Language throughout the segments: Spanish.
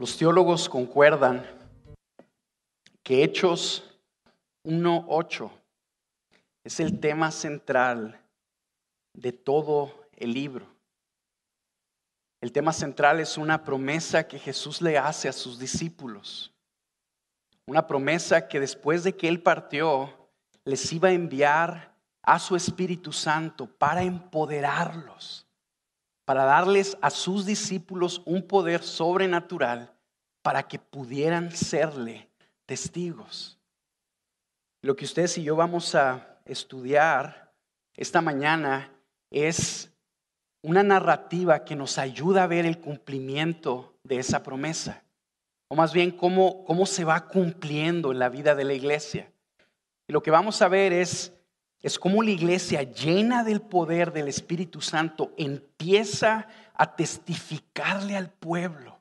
Los teólogos concuerdan que Hechos 1:8 es el tema central de todo el libro. El tema central es una promesa que Jesús le hace a sus discípulos. Una promesa que después de que Él partió, les iba a enviar a su Espíritu Santo para empoderarlos, para darles a sus discípulos un poder sobrenatural para que pudieran serle testigos. Lo que ustedes y yo vamos a estudiar esta mañana es una narrativa que nos ayuda a ver el cumplimiento de esa promesa, o más bien cómo se va cumpliendo en la vida de la iglesia. Y lo que vamos a ver es cómo la iglesia, llena del poder del Espíritu Santo, empieza a testificarle al pueblo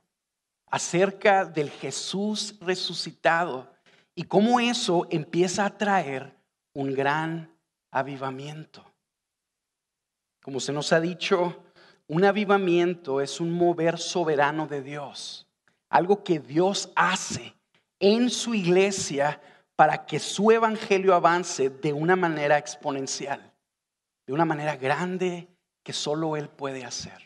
acerca del Jesús resucitado y cómo eso empieza a traer un gran avivamiento. Como se nos ha dicho, un avivamiento es un mover soberano de Dios, algo que Dios hace en su iglesia para que su evangelio avance de una manera exponencial, de una manera grande que solo Él puede hacer.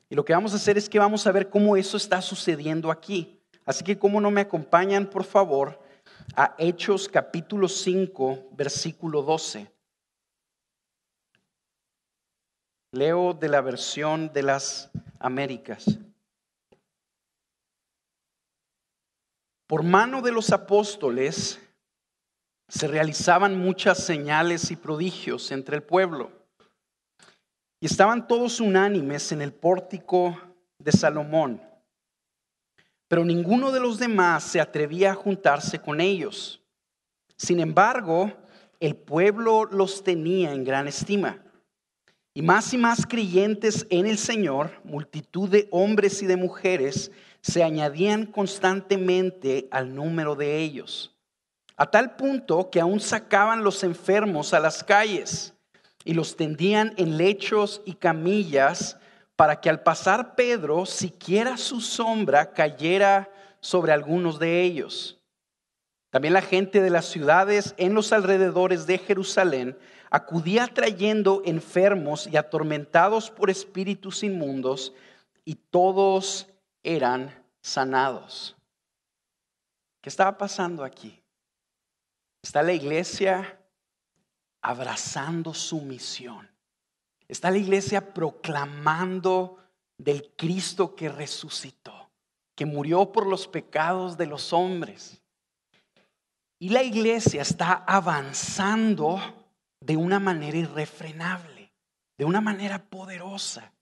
Y lo que vamos a hacer es que vamos a ver cómo eso está sucediendo aquí. Así que cómo no me acompañan, por favor, a Hechos capítulo 5, versículo 12. Leo de la versión de las Américas. Por mano de los apóstoles se realizaban muchas señales y prodigios entre el pueblo. Y estaban todos unánimes en el pórtico de Salomón. Pero ninguno de los demás se atrevía a juntarse con ellos. Sin embargo, el pueblo los tenía en gran estima. Y más creyentes en el Señor, multitud de hombres y de mujeres, se añadían constantemente al número de ellos. A tal punto que aún sacaban los enfermos a las calles y los tendían en lechos y camillas, para que al pasar Pedro, siquiera su sombra cayera sobre algunos de ellos. También la gente de las ciudades en los alrededores de Jerusalén acudía trayendo enfermos y atormentados por espíritus inmundos, y todos eran sanados. ¿Qué estaba pasando aquí? Está la iglesia abrazando su misión. Está la iglesia proclamando del Cristo que resucitó, que murió por los pecados de los hombres. Y la iglesia está avanzando de una manera irrefrenable, de una manera poderosa.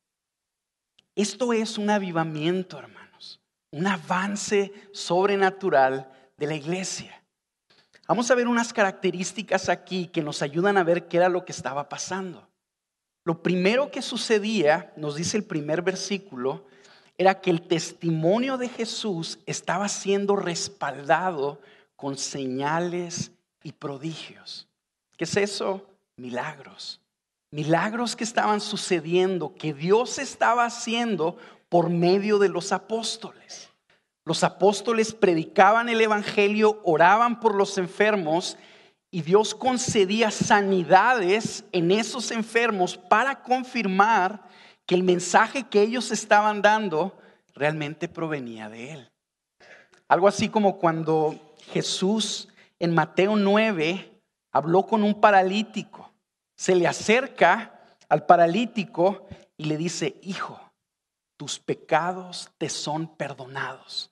Esto es un avivamiento, hermanos, un avance sobrenatural de la iglesia. Vamos a ver unas características aquí que nos ayudan a ver qué era lo que estaba pasando. Lo primero que sucedía, nos dice el primer versículo, era que el testimonio de Jesús estaba siendo respaldado con señales y prodigios. ¿Qué es eso? Milagros. Milagros que estaban sucediendo, que Dios estaba haciendo por medio de los apóstoles. Los apóstoles predicaban el evangelio, oraban por los enfermos, y Dios concedía sanidades en esos enfermos para confirmar que el mensaje que ellos estaban dando realmente provenía de Él. Algo así como cuando Jesús en Mateo 9 habló con un paralítico. Se le acerca al paralítico y le dice: hijo, tus pecados te son perdonados.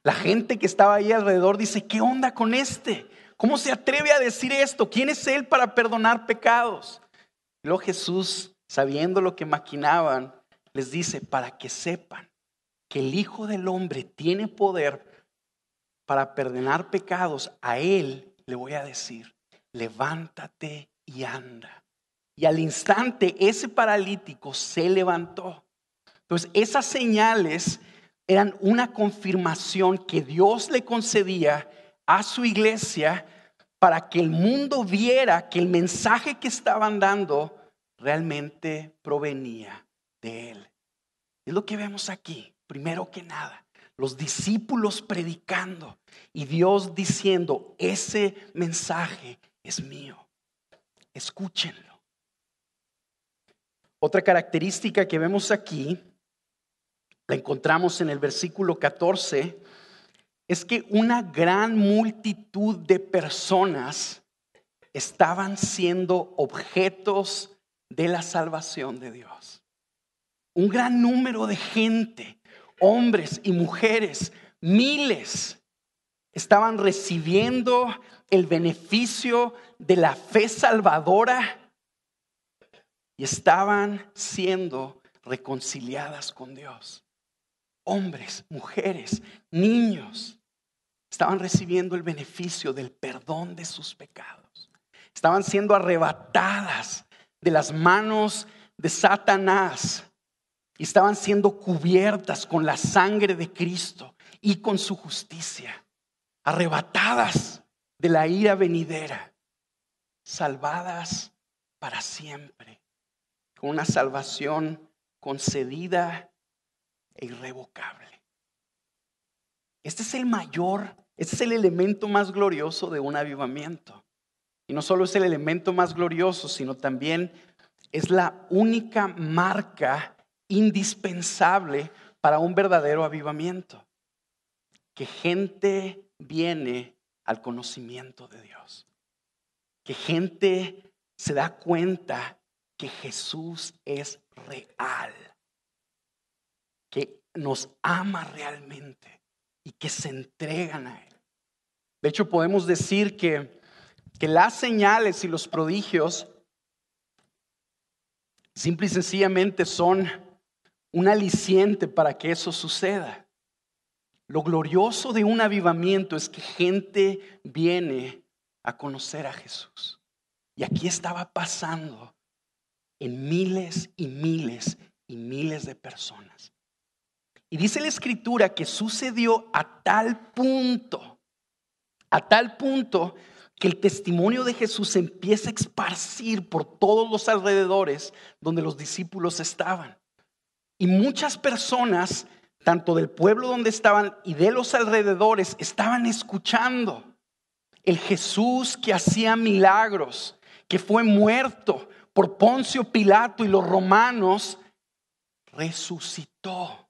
La gente que estaba ahí alrededor dice: ¿qué onda con este? ¿Cómo se atreve a decir esto? ¿Quién es él para perdonar pecados? Y luego Jesús sabiendo lo que maquinaban, les dice, para que sepan que el Hijo del Hombre tiene poder para perdonar pecados, a Él le voy a decir, levántate y anda. Y al instante ese paralítico se levantó. Entonces esas señales eran una confirmación que Dios le concedía a su iglesia para que el mundo viera que el mensaje que estaban dando realmente provenía de Él. Es lo que vemos aquí, primero que nada. Los discípulos predicando y Dios diciendo, ese mensaje es mío. Escúchenlo. Otra característica que vemos aquí, la encontramos en el versículo 14, es que una gran multitud de personas estaban siendo objetos de la salvación de Dios. Un gran número de gente, hombres y mujeres, miles, estaban recibiendo el beneficio de la fe salvadora y estaban siendo reconciliadas con Dios. Hombres, mujeres, niños, estaban recibiendo el beneficio del perdón de sus pecados. Estaban siendo arrebatadas de las manos de Satanás y estaban siendo cubiertas con la sangre de Cristo y con su justicia. Arrebatadas de la ira venidera, salvadas para siempre, con una salvación concedida e irrevocable. Este es el elemento más glorioso de un avivamiento. Y no solo es el elemento más glorioso, sino también es la única marca indispensable para un verdadero avivamiento. Que gente viene al conocimiento de Dios. Que gente se da cuenta que Jesús es real. Que nos ama realmente y que se entregan a Él. De hecho, podemos decir que las señales y los prodigios simple y sencillamente son un aliciente para que eso suceda. Lo glorioso de un avivamiento es que gente viene a conocer a Jesús. Y aquí estaba pasando en miles y miles y miles de personas. Y dice la Escritura que sucedió a tal punto que el testimonio de Jesús se empieza a esparcir por todos los alrededores donde los discípulos estaban. Y muchas personas, tanto del pueblo donde estaban y de los alrededores, estaban escuchando el Jesús que hacía milagros, que fue muerto por Poncio Pilato y los romanos, resucitó.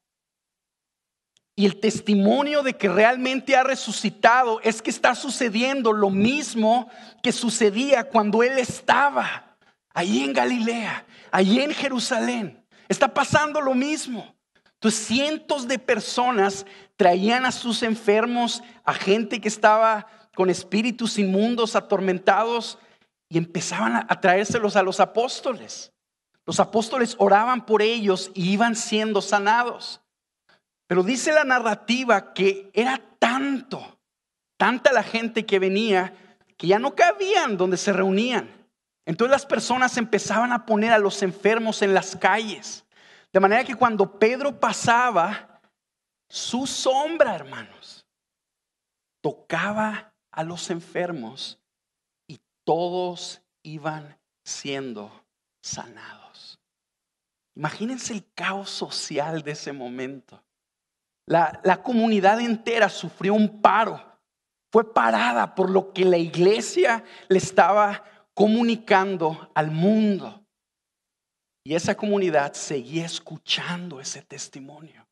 Y el testimonio de que realmente ha resucitado es que está sucediendo lo mismo que sucedía cuando Él estaba allí en Galilea, allí en Jerusalén. Está pasando lo mismo. Entonces cientos de personas traían a sus enfermos, a gente que estaba con espíritus inmundos, atormentados, y empezaban a traérselos a los apóstoles. Los apóstoles oraban por ellos y iban siendo sanados. Pero dice la narrativa que era tanta la gente que venía, que ya no cabían donde se reunían. Entonces las personas empezaban a poner a los enfermos en las calles. De manera que cuando Pedro pasaba, su sombra, hermanos, tocaba a los enfermos y todos iban siendo sanados. Imagínense el caos social de ese momento. La comunidad entera sufrió un paro. Fue parada por lo que la iglesia le estaba comunicando al mundo. Y esa comunidad seguía escuchando ese testimonio.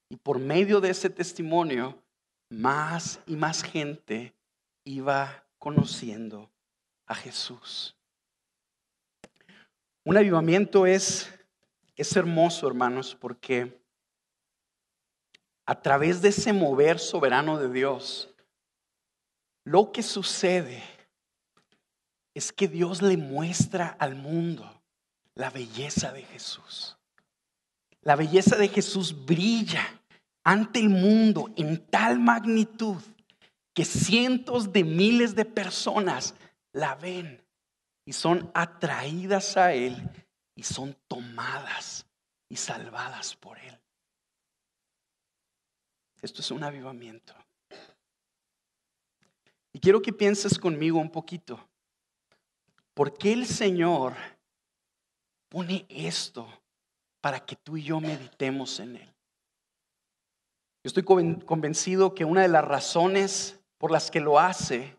Y por medio de ese testimonio, más y más gente iba conociendo a Jesús. Un avivamiento es hermoso, hermanos, porque a través de ese mover soberano de Dios, lo que sucede es que Dios le muestra al mundo la belleza de Jesús. La belleza de Jesús brilla ante el mundo en tal magnitud que cientos de miles de personas la ven y son atraídas a Él y son tomadas y salvadas por Él. Esto es un avivamiento. Y quiero que pienses conmigo un poquito. ¿Por qué el Señor pone esto para que tú y yo meditemos en Él? Yo estoy convencido que una de las razones por las que lo hace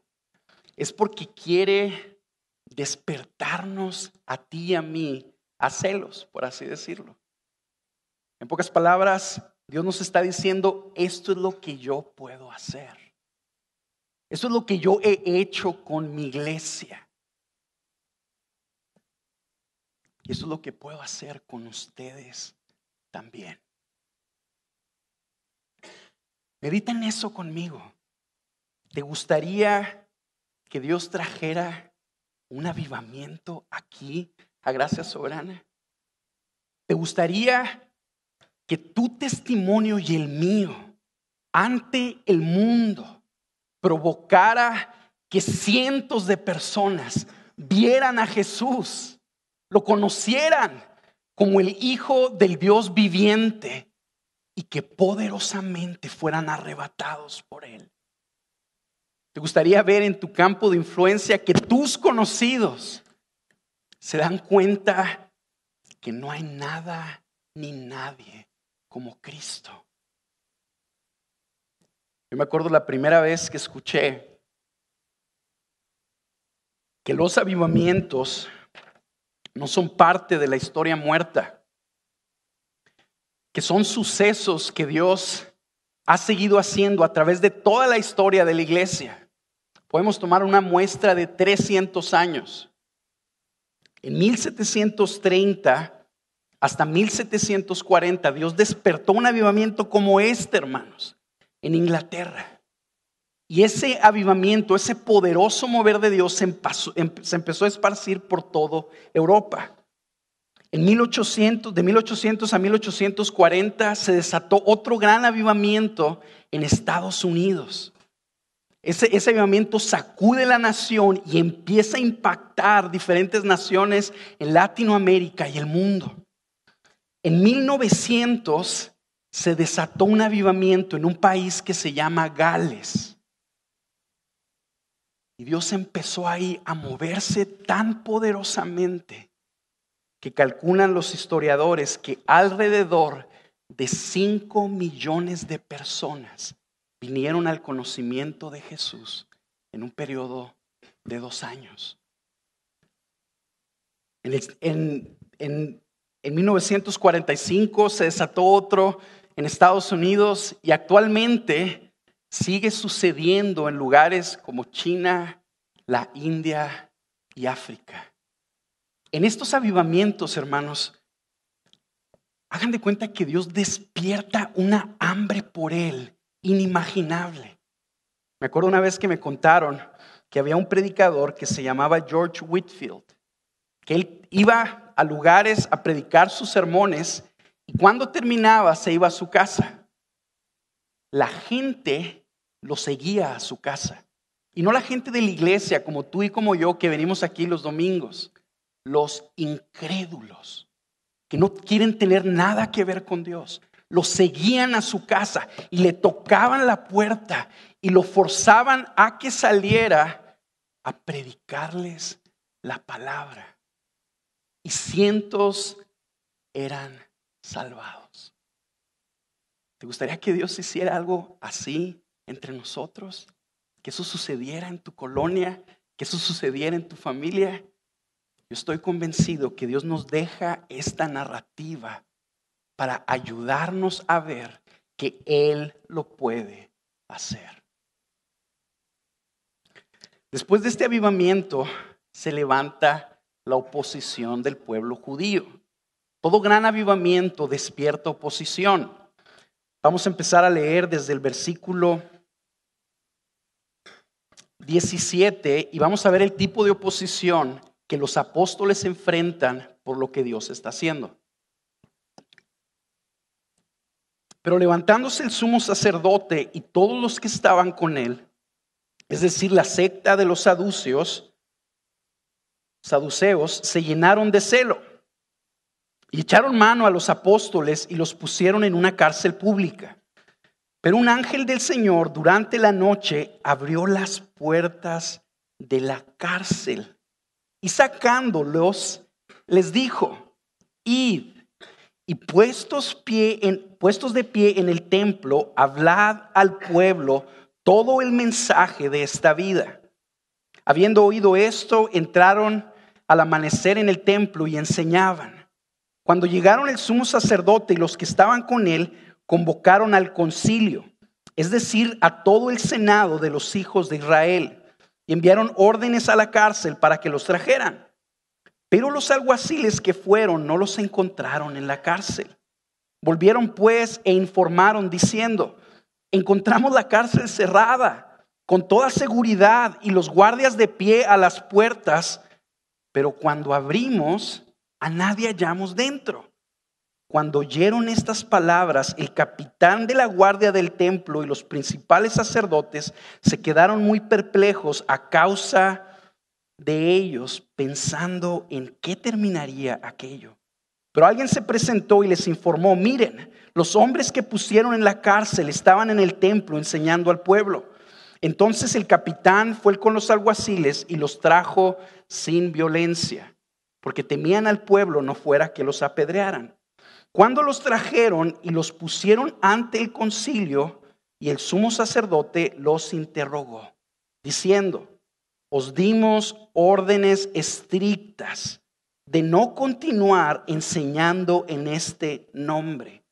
es porque quiere despertarnos a ti y a mí a celos, por así decirlo. En pocas palabras, Dios nos está diciendo, esto es lo que yo puedo hacer. Esto es lo que yo he hecho con mi iglesia. Y eso es lo que puedo hacer con ustedes también. Medita en eso conmigo. ¿Te gustaría que Dios trajera un avivamiento aquí a Gracia Soberana? ¿Te gustaría que tu testimonio y el mío ante el mundo provocara que cientos de personas vieran a Jesús, lo conocieran como el Hijo del Dios viviente y que poderosamente fueran arrebatados por Él? ¿Te gustaría ver en tu campo de influencia que tus conocidos se dan cuenta que no hay nada ni nadie como Cristo? Yo me acuerdo la primera vez que escuché que los avivamientos no son parte de la historia muerta, que son sucesos que Dios ha seguido haciendo a través de toda la historia de la iglesia. Podemos tomar una muestra de 300 años. En 1730 hasta 1740, Dios despertó un avivamiento como este, hermanos, en Inglaterra. Y ese avivamiento, ese poderoso mover de Dios se empezó a esparcir por toda Europa. De 1800 a 1840 se desató otro gran avivamiento en Estados Unidos. Ese avivamiento sacude la nación y empieza a impactar diferentes naciones en Latinoamérica y el mundo. En 1900 se desató un avivamiento en un país que se llama Gales. Y Dios empezó ahí a moverse tan poderosamente que calculan los historiadores que alrededor de 5 millones de personas vinieron al conocimiento de Jesús en un periodo de 2 años. En 1945 se desató otro en Estados Unidos y actualmente sigue sucediendo en lugares como China, la India y África. En estos avivamientos, hermanos, hagan de cuenta que Dios despierta una hambre por Él inimaginable. Me acuerdo una vez que me contaron que había un predicador que se llamaba George Whitefield, que él iba a lugares a predicar sus sermones y cuando terminaba se iba a su casa. La gente lo seguía a su casa. Y no la gente de la iglesia como tú y como yo que venimos aquí los domingos. Los incrédulos que no quieren tener nada que ver con Dios. Lo seguían a su casa y le tocaban la puerta y lo forzaban a que saliera a predicarles la palabra. Y cientos eran salvados. ¿Te gustaría que Dios hiciera algo así entre nosotros? Que eso sucediera en tu colonia, que eso sucediera en tu familia. Yo estoy convencido que Dios nos deja esta narrativa para ayudarnos a ver que Él lo puede hacer. Después de este avivamiento se levanta la oposición del pueblo judío. Todo gran avivamiento despierta oposición. Vamos a empezar a leer desde el versículo 17 y vamos a ver el tipo de oposición que los apóstoles enfrentan por lo que Dios está haciendo. Pero levantándose el sumo sacerdote y todos los que estaban con él, es decir, la secta de los saduceos, se llenaron de celo y echaron mano a los apóstoles y los pusieron en una cárcel pública. Pero un ángel del Señor durante la noche abrió las puertas de la cárcel y sacándolos les dijo: id y puestos de pie en el templo, hablad al pueblo todo el mensaje de esta vida. Habiendo oído esto, entraron al amanecer en el templo y enseñaban. Cuando llegaron el sumo sacerdote y los que estaban con él, convocaron al concilio, es decir, a todo el senado de los hijos de Israel, y enviaron órdenes a la cárcel para que los trajeran. Pero los alguaciles que fueron no los encontraron en la cárcel. Volvieron pues e informaron diciendo: encontramos la cárcel cerrada con toda seguridad y los guardias de pie a las puertas, pero cuando abrimos, a nadie hallamos dentro. Cuando oyeron estas palabras, el capitán de la guardia del templo y los principales sacerdotes se quedaron muy perplejos a causa de ellos, pensando en qué terminaría aquello. Pero alguien se presentó y les informó: miren, los hombres que pusieron en la cárcel estaban en el templo enseñando al pueblo. Entonces el capitán fue con los alguaciles y los trajo sin violencia, porque temían al pueblo no fuera que los apedrearan. Cuando los trajeron y los pusieron ante el concilio, y el sumo sacerdote los interrogó, diciendo: os dimos órdenes estrictas de no continuar enseñando en este nombre.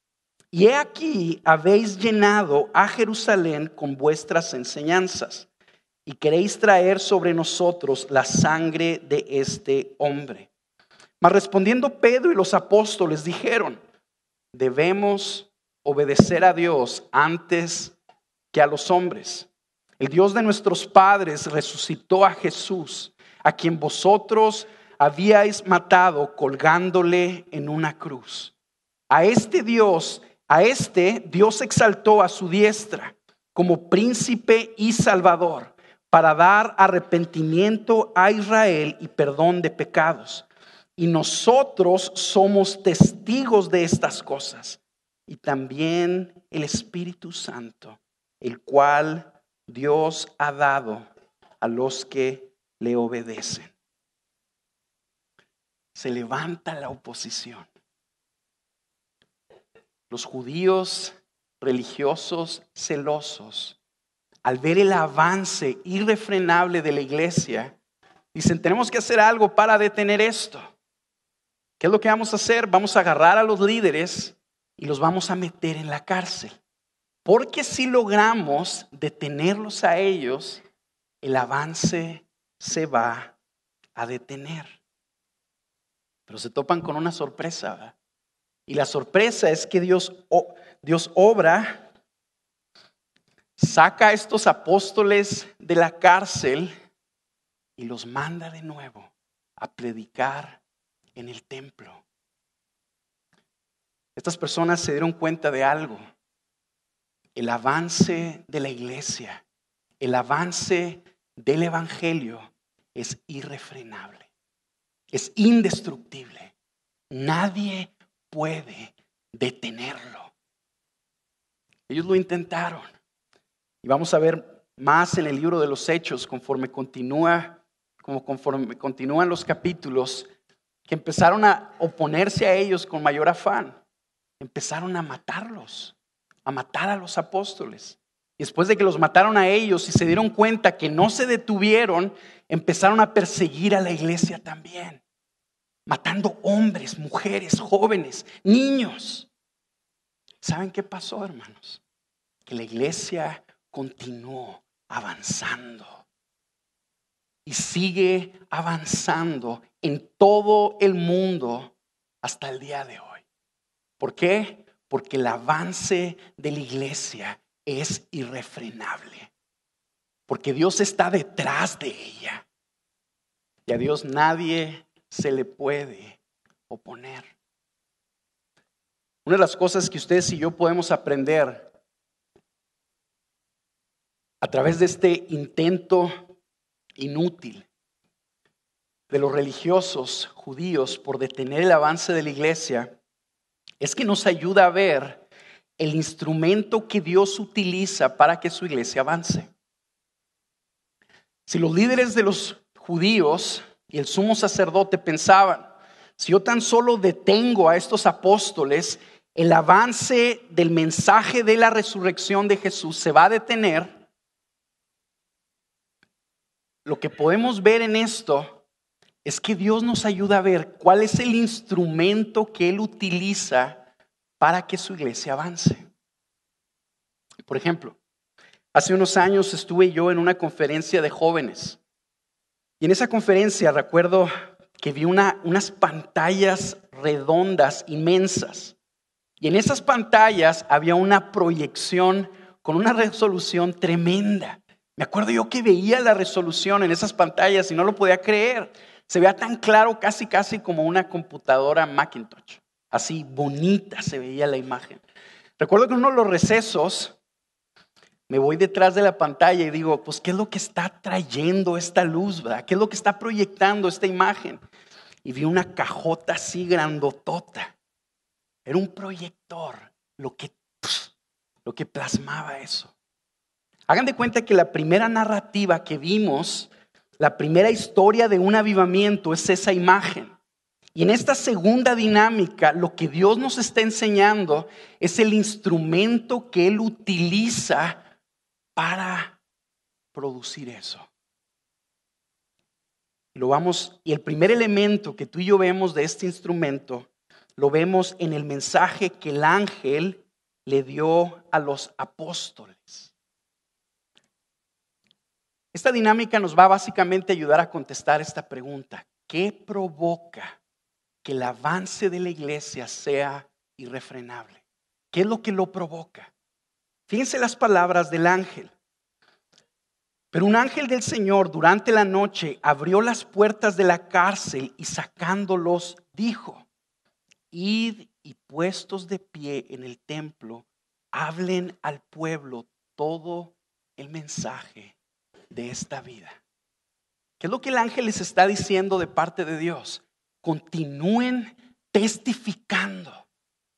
Y he aquí habéis llenado a Jerusalén con vuestras enseñanzas y queréis traer sobre nosotros la sangre de este hombre. Mas respondiendo Pedro y los apóstoles dijeron: debemos obedecer a Dios antes que a los hombres. El Dios de nuestros padres resucitó a Jesús, a quien vosotros habíais matado colgándole en una cruz. A este Dios exaltó a su diestra como príncipe y salvador, para dar arrepentimiento a Israel y perdón de pecados. Y nosotros somos testigos de estas cosas. Y también el Espíritu Santo, el cual Dios ha dado a los que le obedecen. Se levanta la oposición. Los judíos religiosos celosos, al ver el avance irrefrenable de la iglesia, dicen: tenemos que hacer algo para detener esto. ¿Qué es lo que vamos a hacer? Vamos a agarrar a los líderes y los vamos a meter en la cárcel. Porque si logramos detenerlos a ellos, el avance se va a detener. Pero se topan con una sorpresa, ¿verdad? Y la sorpresa es que Dios obra, saca a estos apóstoles de la cárcel y los manda de nuevo a predicar en el templo. Estas personas se dieron cuenta de algo. El avance de la iglesia, el avance del evangelio es irrefrenable, es indestructible. Nadie puede detenerlo. Ellos lo intentaron. Y vamos a ver más en el libro de los Hechos, conforme continúan los capítulos, que empezaron a oponerse a ellos con mayor afán. Empezaron a matarlos, a matar a los apóstoles. Y después de que los mataron a ellos y se dieron cuenta que no se detuvieron, empezaron a perseguir a la iglesia también, matando hombres, mujeres, jóvenes, niños. ¿Saben qué pasó, hermanos? Que la iglesia continuó avanzando y sigue avanzando en todo el mundo hasta el día de hoy. ¿Por qué? Porque el avance de la iglesia es irrefrenable. Porque Dios está detrás de ella. Y a Dios nadie se le puede oponer. Una de las cosas que ustedes y yo podemos aprender a través de este intento inútil de los religiosos judíos por detener el avance de la iglesia es que nos ayuda a ver el instrumento que Dios utiliza para que su iglesia avance. Si los líderes de los judíos y el sumo sacerdote pensaban, si yo tan solo detengo a estos apóstoles, el avance del mensaje de la resurrección de Jesús se va a detener. Lo que podemos ver en esto es que Dios nos ayuda a ver cuál es el instrumento que Él utiliza para que su iglesia avance. Por ejemplo, hace unos años estuve yo en una conferencia de jóvenes. Y en esa conferencia recuerdo que vi unas pantallas redondas inmensas. Y en esas pantallas había una proyección con una resolución tremenda. Me acuerdo yo que veía la resolución en esas pantallas y no lo podía creer. Se veía tan claro, casi como una computadora Macintosh. Así bonita se veía la imagen. Recuerdo que en uno de los recesos me voy detrás de la pantalla y digo, pues ¿qué es lo que está trayendo esta luz, verdad? ¿Qué es lo que está proyectando esta imagen? Y vi una cajota así grandotota. Era un proyector lo que plasmaba eso. Hagan de cuenta que la primera narrativa que vimos, la primera historia de un avivamiento es esa imagen. Y en esta segunda dinámica, lo que Dios nos está enseñando es el instrumento que Él utiliza para producir eso. Y el primer elemento que tú y yo vemos de este instrumento, lo vemos en el mensaje que el ángel le dio a los apóstoles. Esta dinámica nos va básicamente a ayudar a contestar esta pregunta: ¿qué provoca que el avance de la iglesia sea irrefrenable? ¿Qué es lo que lo provoca? Fíjense las palabras del ángel. Pero un ángel del Señor durante la noche abrió las puertas de la cárcel y sacándolos dijo: id y puestos de pie en el templo, hablen al pueblo todo el mensaje de esta vida. ¿Qué es lo que el ángel les está diciendo de parte de Dios? Continúen testificando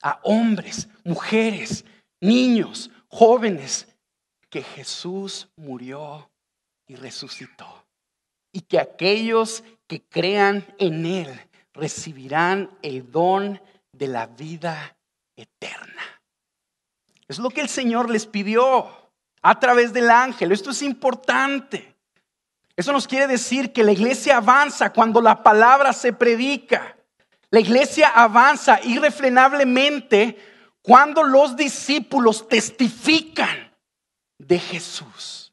a hombres, mujeres, niños, jóvenes, que Jesús murió y resucitó, y que aquellos que crean en Él recibirán el don de la vida eterna. Es lo que el Señor les pidió a través del ángel. Esto es importante. Eso nos quiere decir que la iglesia avanza cuando la palabra se predica. La iglesia avanza irrefrenablemente cuando los discípulos testifican de Jesús.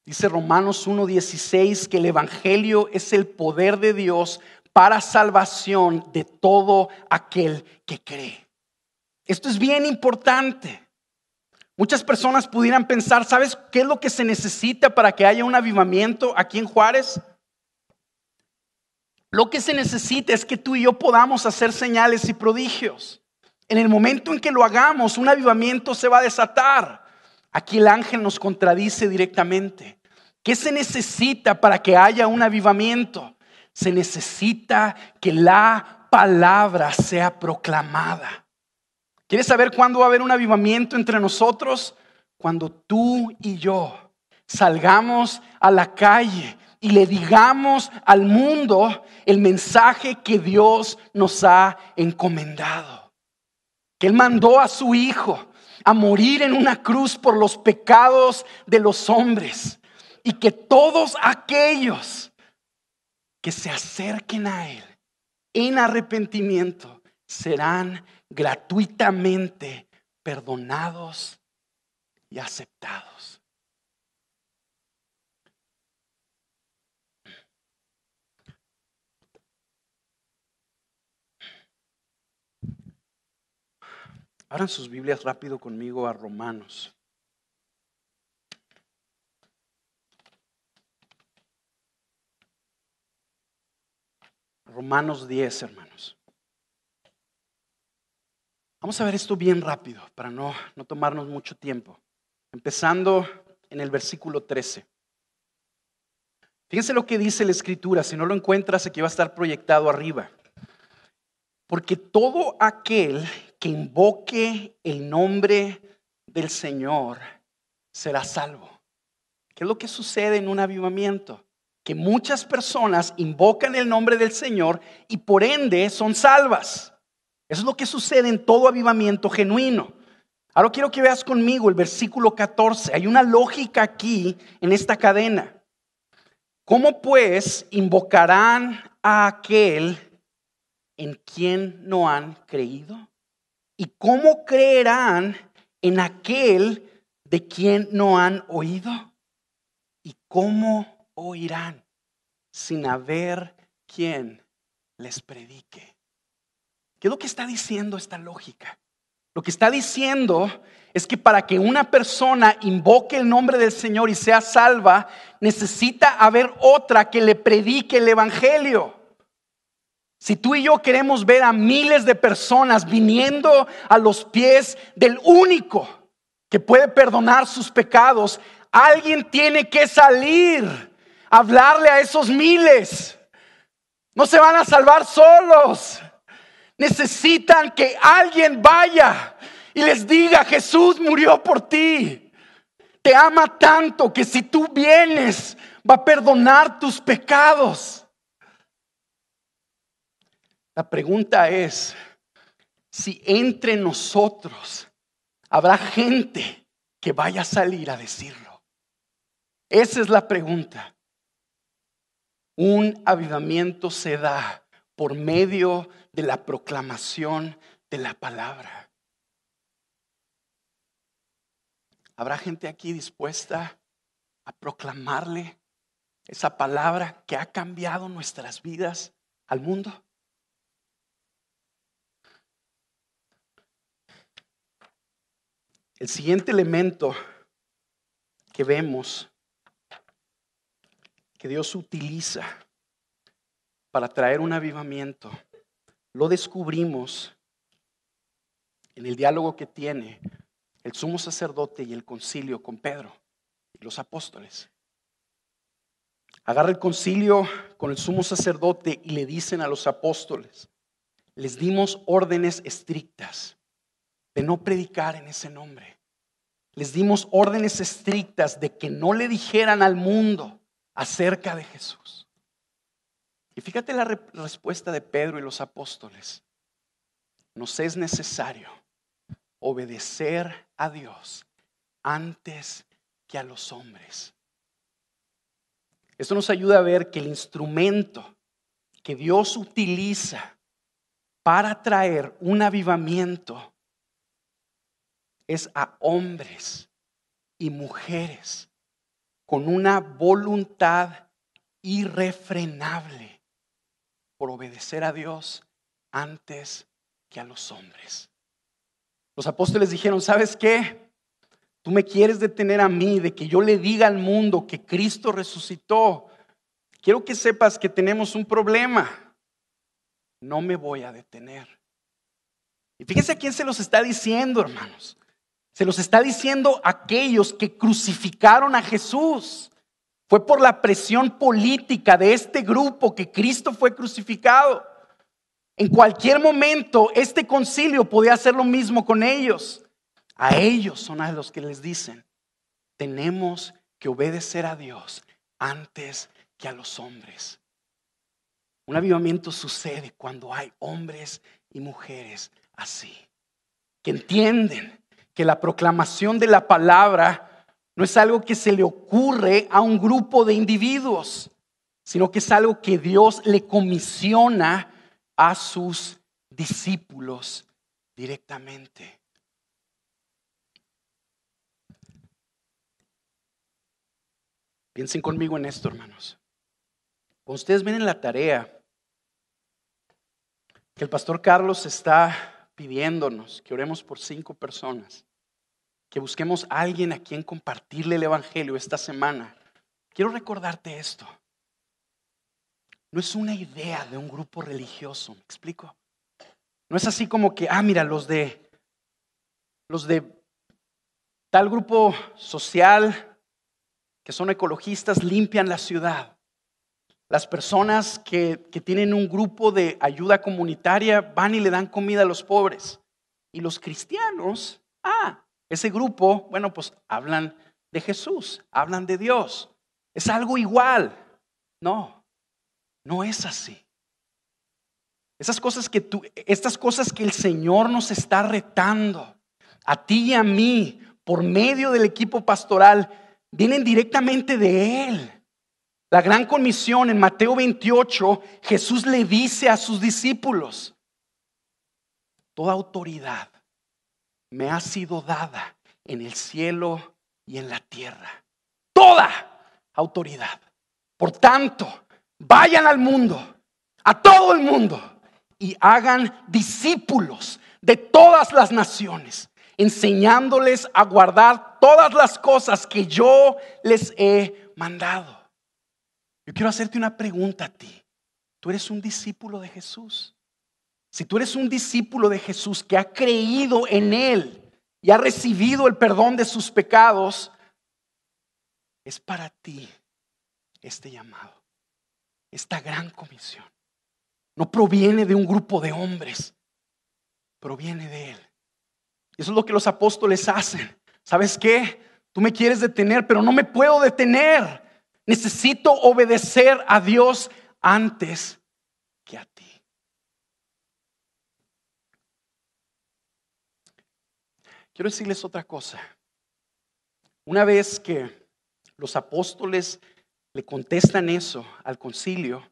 Dice Romanos 1:16 que el evangelio es el poder de Dios para salvación de todo aquel que cree. Esto es bien importante. Muchas personas pudieran pensar, ¿sabes qué es lo que se necesita para que haya un avivamiento aquí en Juárez? Lo que se necesita es que tú y yo podamos hacer señales y prodigios. En el momento en que lo hagamos, un avivamiento se va a desatar. Aquí el ángel nos contradice directamente. ¿Qué se necesita para que haya un avivamiento? Se necesita que la palabra sea proclamada. ¿Quieres saber cuándo va a haber un avivamiento entre nosotros? Cuando tú y yo salgamos a la calle y le digamos al mundo el mensaje que Dios nos ha encomendado. Que Él mandó a su Hijo a morir en una cruz por los pecados de los hombres. Y que todos aquellos que se acerquen a Él en arrepentimiento serán gratuitamente perdonados y aceptados. Abran sus Biblias rápido conmigo a Romanos. Romanos 10, hermanos. Vamos a ver esto bien rápido para no tomarnos mucho tiempo. Empezando en el versículo 13. Fíjense lo que dice la Escritura. Si no lo encuentras, aquí va a estar proyectado arriba. Porque todo aquel que invoque el nombre del Señor será salvo. ¿Qué es lo que sucede en un avivamiento? Que muchas personas invocan el nombre del Señor y por ende son salvas. Eso es lo que sucede en todo avivamiento genuino. Ahora quiero que veas conmigo el versículo 14. Hay una lógica aquí en esta cadena. ¿Cómo pues invocarán a aquel en quien no han creído? ¿Y cómo creerán en aquel de quien no han oído? ¿Y cómo oirán sin haber quien les predique? ¿Qué es lo que está diciendo esta lógica? Lo que está diciendo es que para que una persona invoque el nombre del Señor y sea salva, necesita haber otra que le predique el evangelio. Si tú y yo queremos ver a miles de personas viniendo a los pies del único que puede perdonar sus pecados, alguien tiene que salir a hablarle a esos miles. No se van a salvar solos. Necesitan que alguien vaya y les diga: Jesús murió por ti. Te ama tanto que si tú vienes va a perdonar tus pecados. La pregunta es si entre nosotros habrá gente que vaya a salir a decirlo. Esa es la pregunta. Un avivamiento se da por medio de la proclamación de la palabra. ¿Habrá gente aquí dispuesta a proclamarle esa palabra que ha cambiado nuestras vidas al mundo? El siguiente elemento que vemos que Dios utiliza para traer un avivamiento, lo descubrimos en el diálogo que tiene el sumo sacerdote y el concilio con Pedro y los apóstoles. Agarra el concilio con el sumo sacerdote y le dicen a los apóstoles: les dimos órdenes estrictas de no predicar en ese nombre. Les dimos órdenes estrictas de que no le dijeran al mundo acerca de Jesús. Y fíjate la respuesta de Pedro y los apóstoles: nos es necesario obedecer a Dios antes que a los hombres. Esto nos ayuda a ver que el instrumento que Dios utiliza para traer un avivamiento es a hombres y mujeres con una voluntad irrefrenable por obedecer a Dios antes que a los hombres. Los apóstoles dijeron: ¿sabes qué? Tú me quieres detener a mí de que yo le diga al mundo que Cristo resucitó. Quiero que sepas que tenemos un problema. No me voy a detener. Y fíjense a quién se los está diciendo, hermanos. Se los está diciendo a aquellos que crucificaron a Jesús. Fue por la presión política de este grupo que Cristo fue crucificado. En cualquier momento este concilio podía hacer lo mismo con ellos. A ellos son a los que les dicen: tenemos que obedecer a Dios antes que a los hombres. Un avivamiento sucede cuando hay hombres y mujeres así, que entienden que la proclamación de la palabra no es algo que se le ocurre a un grupo de individuos, sino que es algo que Dios le comisiona a sus discípulos directamente. Piensen conmigo en esto, hermanos. Cuando ustedes ven en la tarea que el pastor Carlos está pidiéndonos que oremos por 5 personas, que busquemos a alguien a quien compartirle el evangelio esta semana, quiero recordarte esto. no es una idea de un grupo religioso, ¿me explico? No es así como que, mira, los de tal grupo social que son ecologistas limpian la ciudad. Las personas que tienen un grupo de ayuda comunitaria van y le dan comida a los pobres. Y los cristianos, ese grupo, bueno, pues hablan de Jesús, hablan de Dios. Es algo igual. No, no es así. Estas cosas que el Señor nos está retando a ti y a mí por medio del equipo pastoral vienen directamente de Él. La gran comisión en Mateo 28, Jesús le dice a sus discípulos: toda autoridad me ha sido dada en el cielo y en la tierra. Toda autoridad. Por tanto, vayan al mundo, a todo el mundo, y hagan discípulos de todas las naciones, enseñándoles a guardar todas las cosas que yo les he mandado. Yo quiero hacerte una pregunta a ti. ¿Tú eres un discípulo de Jesús? Si tú eres un discípulo de Jesús que ha creído en Él y ha recibido el perdón de sus pecados, es para ti este llamado, esta gran comisión. No proviene de un grupo de hombres, proviene de Él. Y eso es lo que los apóstoles hacen. ¿Sabes qué? Tú me quieres detener, pero no me puedo detener. Necesito obedecer a Dios antes que a ti. Quiero decirles otra cosa. Una vez que los apóstoles le contestan eso al concilio,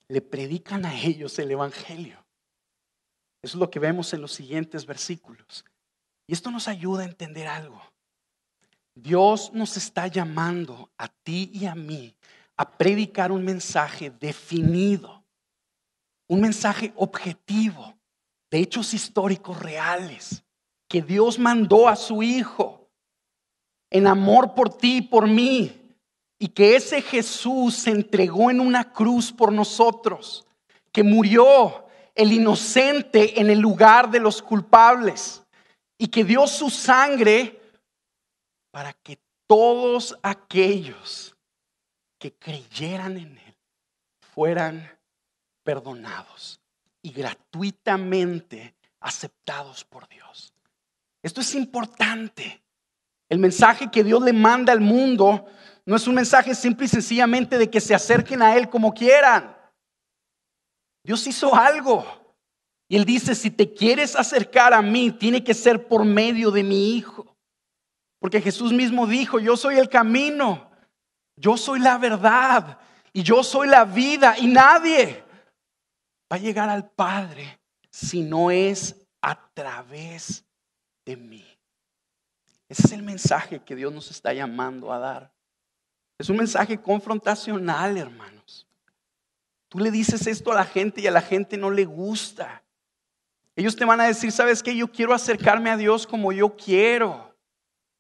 le predican a ellos el evangelio. Eso es lo que vemos en los siguientes versículos. Y esto nos ayuda a entender algo. Dios nos está llamando a ti y a mí a predicar un mensaje definido, un mensaje objetivo, de hechos históricos reales, que Dios mandó a su Hijo en amor por ti y por mí, y que ese Jesús se entregó en una cruz por nosotros, que murió el inocente en el lugar de los culpables, y que dio su sangre para que todos aquellos que creyeran en Él fueran perdonados y gratuitamente aceptados por Dios. Esto es importante. El mensaje que Dios le manda al mundo no es un mensaje simple y sencillamente de que se acerquen a Él como quieran. Dios hizo algo. Y Él dice: si te quieres acercar a mí, tiene que ser por medio de mi Hijo. Porque Jesús mismo dijo: yo soy el camino, yo soy la verdad y yo soy la vida, y nadie va a llegar al Padre si no es a través de mí. Ese es el mensaje que Dios nos está llamando a dar. Es un mensaje confrontacional, hermanos. Tú le dices esto a la gente y a la gente no le gusta. Ellos te van a decir: ¿sabes qué? Yo quiero acercarme a Dios como yo quiero.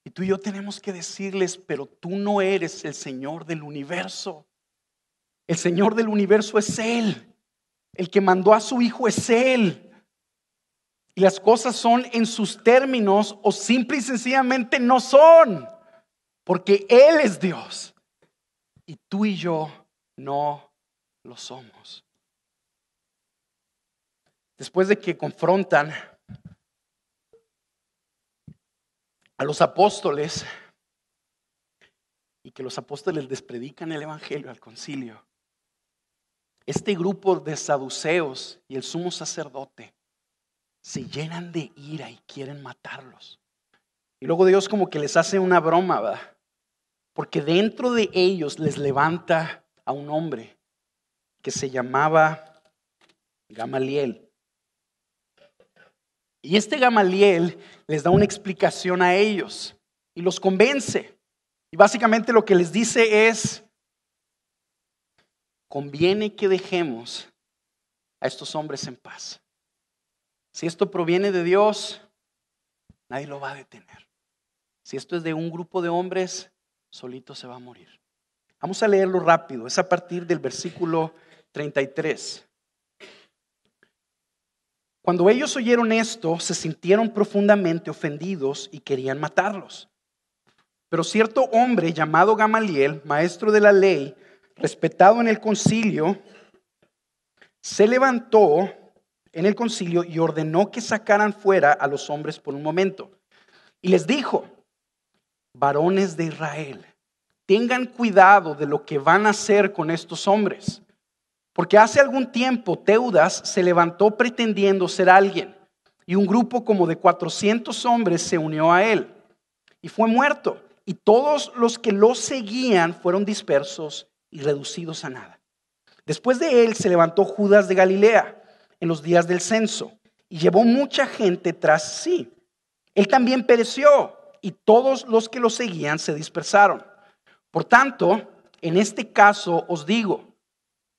Y tú y yo tenemos que decirles: pero tú no eres el Señor del universo. El Señor del universo es Él. El que mandó a su Hijo es Él. Y las cosas son en sus términos o simple y sencillamente no son. Porque Él es Dios. Y tú y yo no lo somos. Después de que confrontan a los apóstoles y que los apóstoles les predican el evangelio al concilio, este grupo de saduceos y el sumo sacerdote se llenan de ira y quieren matarlos. Y luego Dios como que les hace una broma, ¿verdad? Porque dentro de ellos les levanta a un hombre que se llamaba Gamaliel. Y este Gamaliel les da una explicación a ellos y los convence. Y básicamente lo que les dice es: conviene que dejemos a estos hombres en paz. Si esto proviene de Dios, nadie lo va a detener. Si esto es de un grupo de hombres, solito se va a morir. Vamos a leerlo rápido, es a partir del versículo 33. Cuando ellos oyeron esto, se sintieron profundamente ofendidos y querían matarlos. Pero cierto hombre llamado Gamaliel, maestro de la ley, respetado en el concilio, se levantó en el concilio y ordenó que sacaran fuera a los hombres por un momento. Y les dijo: varones de Israel, tengan cuidado de lo que van a hacer con estos hombres. Porque hace algún tiempo Teudas se levantó pretendiendo ser alguien, y un grupo como de 400 hombres se unió a él, y fue muerto, y todos los que lo seguían fueron dispersos y reducidos a nada. Después de él se levantó Judas de Galilea en los días del censo, y llevó mucha gente tras sí. Él también pereció, y todos los que lo seguían se dispersaron. Por tanto, en este caso os digo,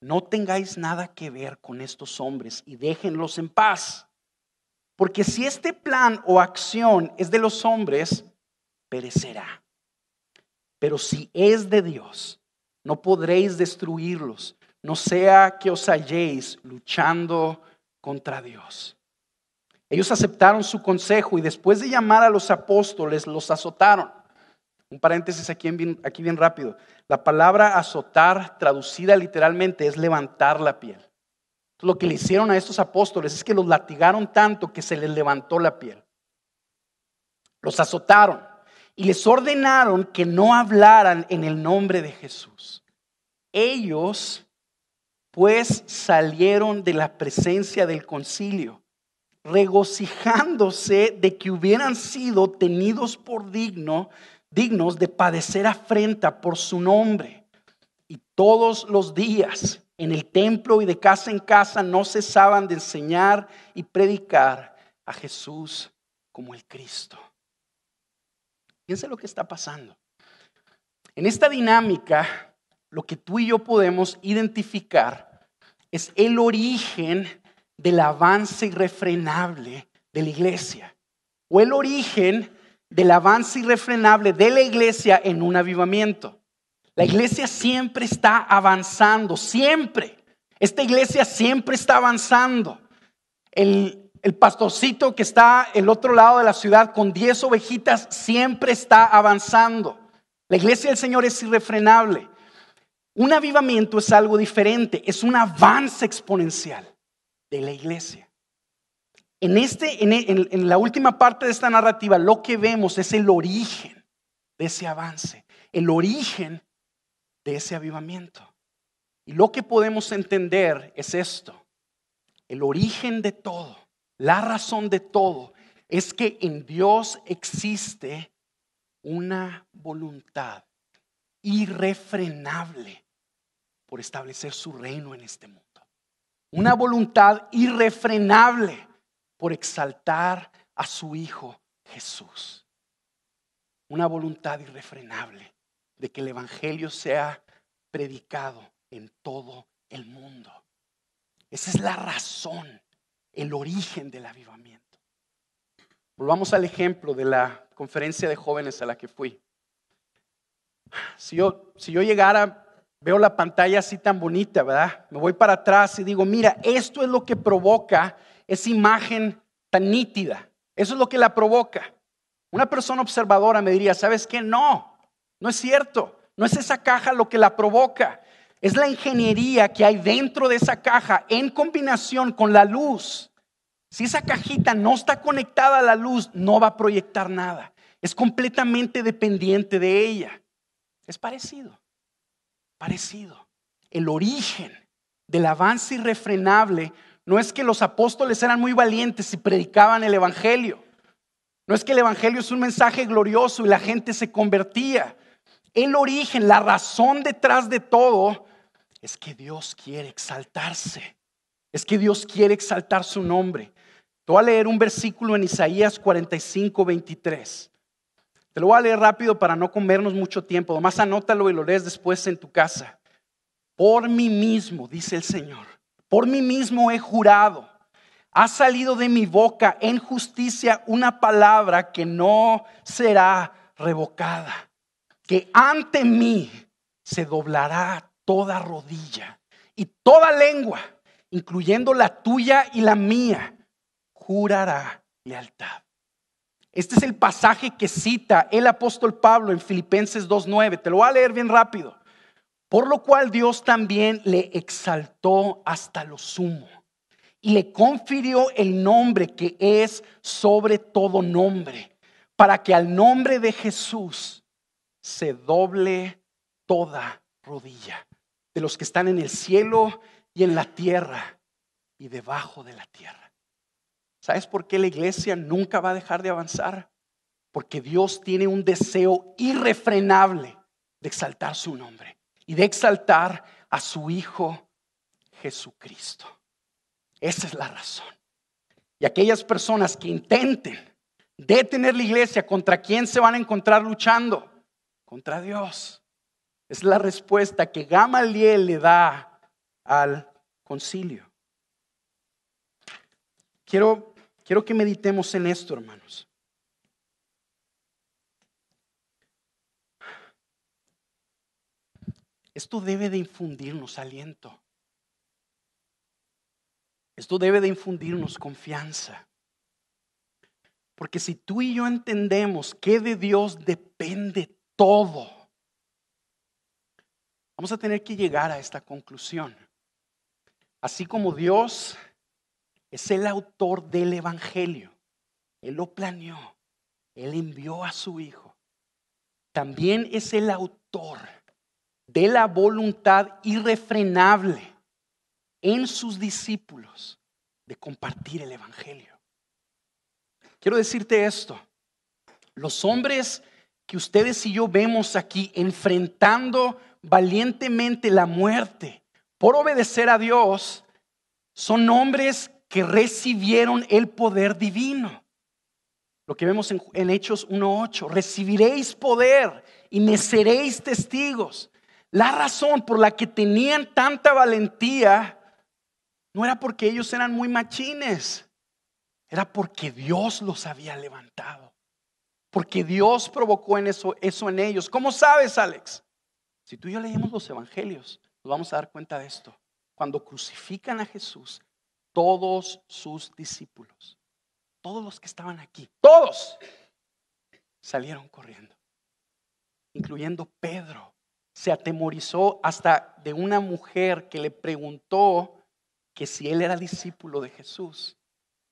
no tengáis nada que ver con estos hombres y déjenlos en paz. Porque si este plan o acción es de los hombres, perecerá. Pero si es de Dios, no podréis destruirlos, no sea que os halléis luchando contra Dios. Ellos aceptaron su consejo y después de llamar a los apóstoles, los azotaron. Un paréntesis aquí bien rápido. La palabra azotar, traducida literalmente, es levantar la piel. Entonces, lo que le hicieron a estos apóstoles es que los latigaron tanto que se les levantó la piel. Los azotaron y les ordenaron que no hablaran en el nombre de Jesús. Ellos, pues, salieron de la presencia del concilio, regocijándose de que hubieran sido tenidos por dignos de padecer afrenta por su nombre. Y todos los días en el templo y de casa en casa no cesaban de enseñar y predicar a Jesús como el Cristo. Fíjense lo que está pasando. En esta dinámica, lo que tú y yo podemos identificar es el origen del avance irrefrenable de la iglesia, o el origen del avance irrefrenable de la iglesia en un avivamiento. La iglesia siempre está avanzando, siempre. Esta iglesia siempre está avanzando. El pastorcito que está el otro lado de la ciudad con 10 ovejitas siempre está avanzando. La iglesia del Señor es irrefrenable. Un avivamiento es algo diferente, es un avance exponencial de la iglesia. En la última parte de esta narrativa, lo que vemos es el origen de ese avance, el origen de ese avivamiento. Y lo que podemos entender es esto: el origen de todo, la razón de todo, es que en Dios existe una voluntad irrefrenable por establecer su reino en este mundo. Una voluntad irrefrenable por exaltar a su Hijo Jesús. Una voluntad irrefrenable de que el Evangelio sea predicado en todo el mundo. Esa es la razón, el origen del avivamiento. Volvamos al ejemplo de la conferencia de jóvenes a la que fui. Si yo llegara, veo la pantalla así tan bonita, ¿verdad? Me voy para atrás y digo, mira, esto es lo que provoca esa imagen tan nítida. Eso es lo que la provoca. Una persona observadora me diría, ¿sabes qué? No es cierto. No es esa caja lo que la provoca. Es la ingeniería que hay dentro de esa caja en combinación con la luz. Si esa cajita no está conectada a la luz, no va a proyectar nada. Es completamente dependiente de ella. Es parecido. El origen del avance irrefrenable no es que los apóstoles eran muy valientes y predicaban el evangelio. No es que el evangelio es un mensaje glorioso y la gente se convertía. El origen, la razón detrás de todo es que Dios quiere exaltarse. Es que Dios quiere exaltar su nombre. Te voy a leer un versículo en Isaías 45:23. Te lo voy a leer rápido para no comernos mucho tiempo. Nomás anótalo y lo lees después en tu casa. Por mí mismo, dice el Señor, por mí mismo he jurado. Ha salido de mi boca en justicia una palabra que no será revocada. Que ante mí se doblará toda rodilla y toda lengua, incluyendo la tuya y la mía, jurará lealtad. Este es el pasaje que cita el apóstol Pablo en Filipenses 2:9. Te lo voy a leer bien rápido. Por lo cual Dios también le exaltó hasta lo sumo y le confirió el nombre que es sobre todo nombre, para que al nombre de Jesús se doble toda rodilla, de los que están en el cielo y en la tierra y debajo de la tierra. ¿Sabes por qué la iglesia nunca va a dejar de avanzar? Porque Dios tiene un deseo irrefrenable de exaltar su nombre y de exaltar a su Hijo Jesucristo. Esa es la razón. Y aquellas personas que intenten detener la iglesia, ¿contra quién se van a encontrar luchando? Contra Dios. Es la respuesta que Gamaliel le da al concilio. Quiero que meditemos en esto, hermanos. Esto debe de infundirnos aliento. Esto debe de infundirnos confianza. Porque si tú y yo entendemos que de Dios depende todo, vamos a tener que llegar a esta conclusión. Así como Dios es el autor del evangelio, Él lo planeó, Él envió a su Hijo, también es el autor de la voluntad irrefrenable en sus discípulos de compartir el evangelio. Quiero decirte esto: los hombres que ustedes y yo vemos aquí enfrentando valientemente la muerte por obedecer a Dios, son hombres que recibieron el poder divino. Lo que vemos en Hechos 1:8, recibiréis poder y me seréis testigos. La razón por la que tenían tanta valentía no era porque ellos eran muy machines, era porque Dios los había levantado, porque Dios provocó eso en ellos. ¿Cómo sabes, Alex? Si tú y yo leemos los evangelios, nos vamos a dar cuenta de esto. Cuando crucifican a Jesús, todos sus discípulos, todos los que estaban aquí, todos salieron corriendo, incluyendo Pedro. Se atemorizó hasta de una mujer que le preguntó que si él era discípulo de Jesús.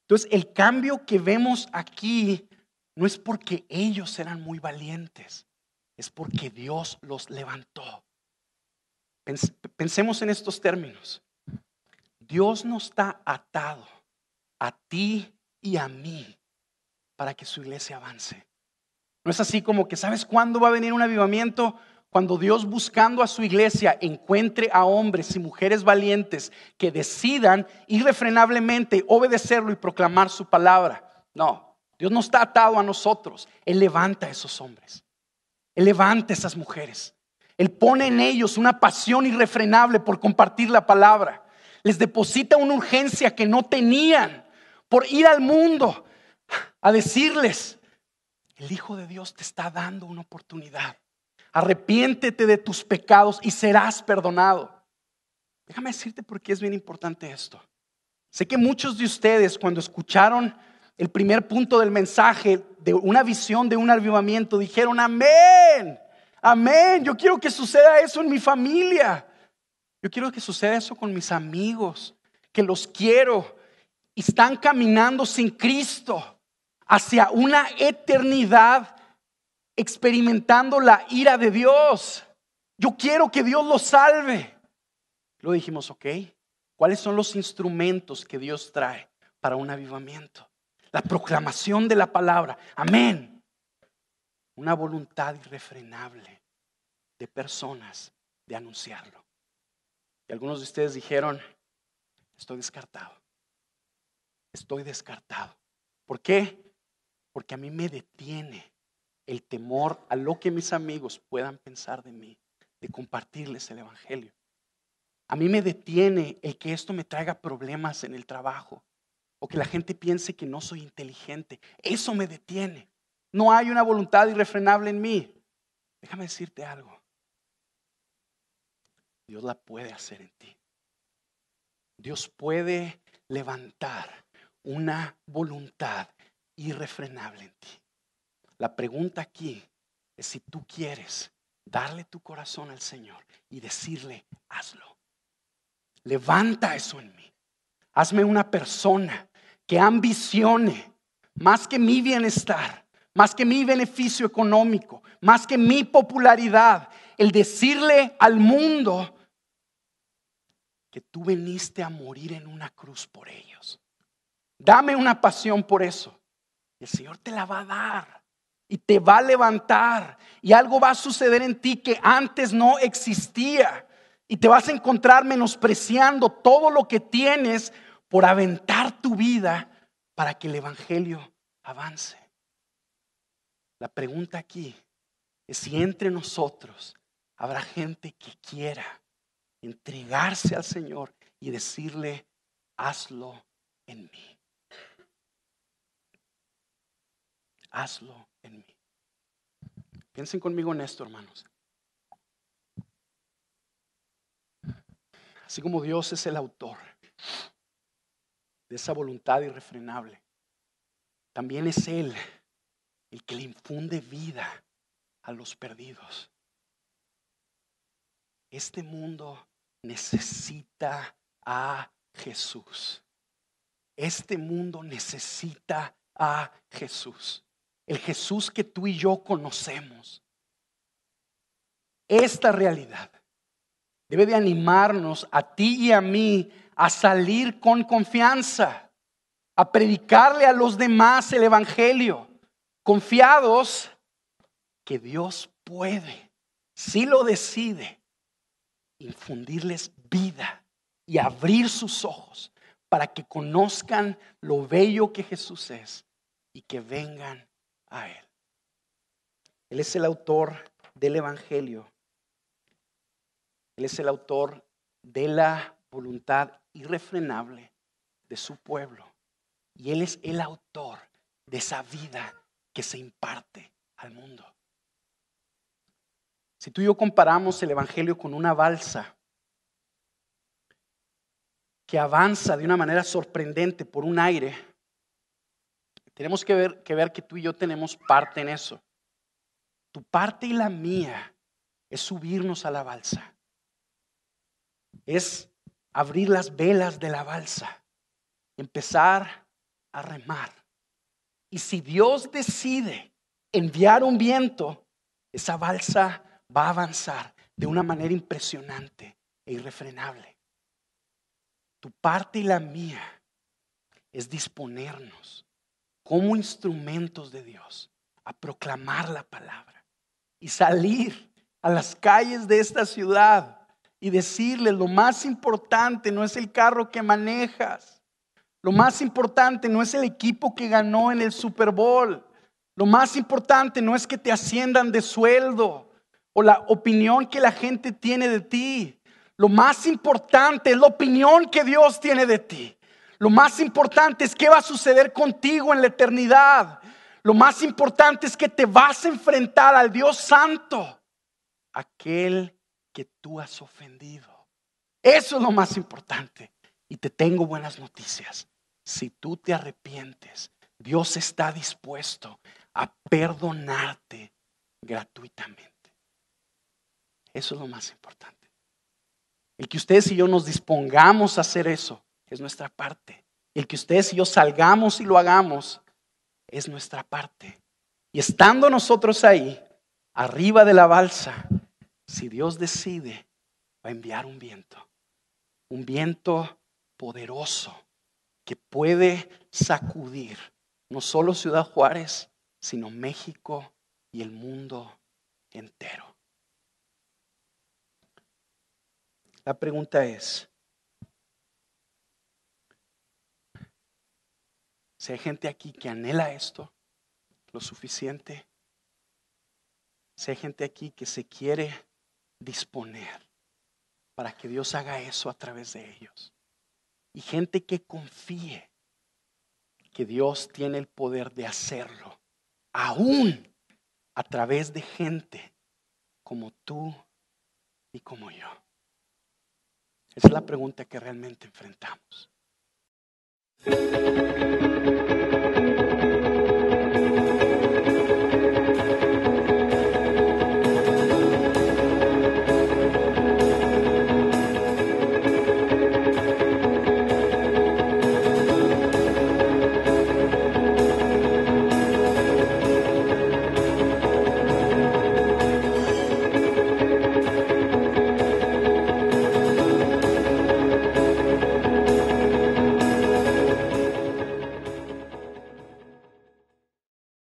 Entonces, el cambio que vemos aquí no es porque ellos eran muy valientes, es porque Dios los levantó. Pensemos en estos términos. Dios no está atado a ti y a mí para que su iglesia avance. No es así como que, ¿sabes cuándo va a venir un avivamiento? Cuando Dios, buscando a su iglesia, encuentre a hombres y mujeres valientes que decidan irrefrenablemente obedecerlo y proclamar su palabra. No, Dios no está atado a nosotros. Él levanta a esos hombres, Él levanta a esas mujeres. Él pone en ellos una pasión irrefrenable por compartir la palabra. Les deposita una urgencia que no tenían por ir al mundo a decirles: el Hijo de Dios te está dando una oportunidad. Arrepiéntete de tus pecados y serás perdonado. Déjame decirte por qué es bien importante esto. Sé que muchos de ustedes, cuando escucharon el primer punto del mensaje de una visión de un avivamiento, dijeron: amén, amén. Yo quiero que suceda eso en mi familia. Yo quiero que suceda eso con mis amigos, que los quiero y están caminando sin Cristo hacia una eternidad experimentando la ira de Dios. Yo quiero que Dios los salve. Lo dijimos, ok, ¿cuáles son los instrumentos que Dios trae para un avivamiento? La proclamación de la palabra, amén. Una voluntad irrefrenable de personas de anunciarlo. Y algunos de ustedes dijeron: estoy descartado. Estoy descartado. ¿Por qué? Porque a mí me detiene el temor a lo que mis amigos puedan pensar de mí, de compartirles el evangelio. A mí me detiene el que esto me traiga problemas en el trabajo o que la gente piense que no soy inteligente. Eso me detiene. No hay una voluntad irrefrenable en mí. Déjame decirte algo. Dios la puede hacer en ti. Dios puede levantar una voluntad irrefrenable en ti. La pregunta aquí es si tú quieres darle tu corazón al Señor y decirle, hazlo. Levanta eso en mí. Hazme una persona que ambicione más que mi bienestar, más que mi beneficio económico, más que mi popularidad, el decirle al mundo que tú viniste a morir en una cruz por ellos. Dame una pasión por eso. El Señor te la va a dar y te va a levantar y algo va a suceder en ti que antes no existía y te vas a encontrar menospreciando todo lo que tienes por aventar tu vida para que el evangelio avance. La pregunta aquí es si entre nosotros habrá gente que quiera entregarse al Señor y decirle, hazlo en mí. Hazlo en mí. Piensen conmigo en esto, hermanos. Así como Dios es el autor de esa voluntad irrefrenable, también es Él el que le infunde vida a los perdidos. Este mundo necesita a Jesús. Este mundo necesita a Jesús. El Jesús que tú y yo conocemos. Esta realidad debe de animarnos a ti y a mí a salir con confianza, a predicarle a los demás el evangelio, confiados que Dios puede, si lo decide, infundirles vida y abrir sus ojos para que conozcan lo bello que Jesús es y que vengan a Él. Él es el autor del evangelio. Él es el autor de la voluntad irrefrenable de su pueblo. Y Él es el autor de esa vida que se imparte al mundo. Si tú y yo comparamos el evangelio con una balsa que avanza de una manera sorprendente por un aire, tenemos que ver que tú y yo tenemos parte en eso. Tu parte y la mía es subirnos a la balsa. Es abrir las velas de la balsa, empezar a remar. Y si Dios decide enviar un viento, esa balsa va a avanzar de una manera impresionante e irrefrenable. Tu parte y la mía es disponernos como instrumentos de Dios a proclamar la palabra y salir a las calles de esta ciudad y decirles: lo más importante no es el carro que manejas, lo más importante no es el equipo que ganó en el Super Bowl, lo más importante no es que te asciendan de sueldo o la opinión que la gente tiene de ti. Lo más importante es la opinión que Dios tiene de ti. Lo más importante es qué va a suceder contigo en la eternidad. Lo más importante es que te vas a enfrentar al Dios Santo, aquel que tú has ofendido. Eso es lo más importante. Y te tengo buenas noticias. Si tú te arrepientes, Dios está dispuesto a perdonarte gratuitamente. Eso es lo más importante. El que ustedes y yo nos dispongamos a hacer eso es nuestra parte. El que ustedes y yo salgamos y lo hagamos es nuestra parte. Y estando nosotros ahí, arriba de la balsa, si Dios decide, va a enviar un viento poderoso que puede sacudir no solo Ciudad Juárez, sino México y el mundo entero. La pregunta es, si hay gente aquí que anhela esto lo suficiente, si hay gente aquí que se quiere disponer para que Dios haga eso a través de ellos, y gente que confíe que Dios tiene el poder de hacerlo, aún a través de gente como tú y como yo. Esa es la pregunta que realmente enfrentamos.